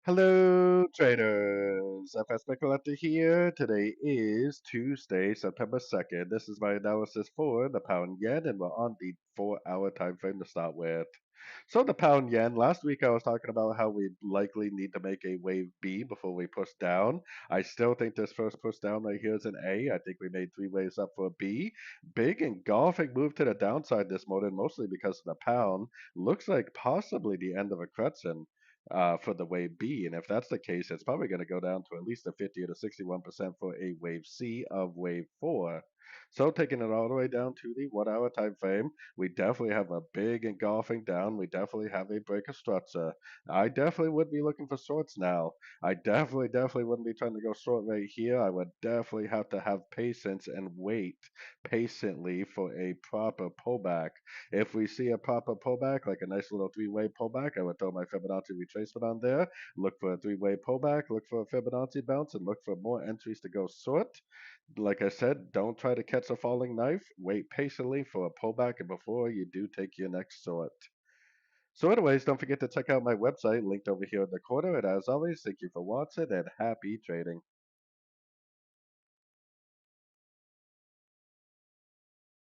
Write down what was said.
Hello, traders. FX Pip Collector here. Today is Tuesday, September 2nd. This is my analysis for the pound yen, and we're on the 4-hour time frame to start with. So, the pound yen, last week I was talking about how we likely need to make a wave B before we push down. I still think this first push down right here is an A. I think we made three waves up for a B. Big engulfing move to the downside this morning, mostly because of the pound. Looks like possibly the end of a correction for the wave B. And if that's the case, it's probably going to go down to at least a 50 to 61% for a wave C of wave 4. So taking it all the way down to the 1 hour time frame, we definitely have a big engulfing down. We definitely have a break of structure. I definitely would be looking for shorts now. I definitely wouldn't be trying to go short right here. I would definitely have to have patience and wait patiently for a proper pullback. If we see a proper pullback, like a nice little three-way pullback, I would throw my Fibonacci retracement on there, look for a three-way pullback, look for a Fibonacci bounce, and look for more entries to go short. Like I said, don't try to catch a falling knife. Wait patiently for a pullback and before you do take your next short. So anyways, don't forget to check out my website linked over here in the corner. And as always, thank you for watching and happy trading.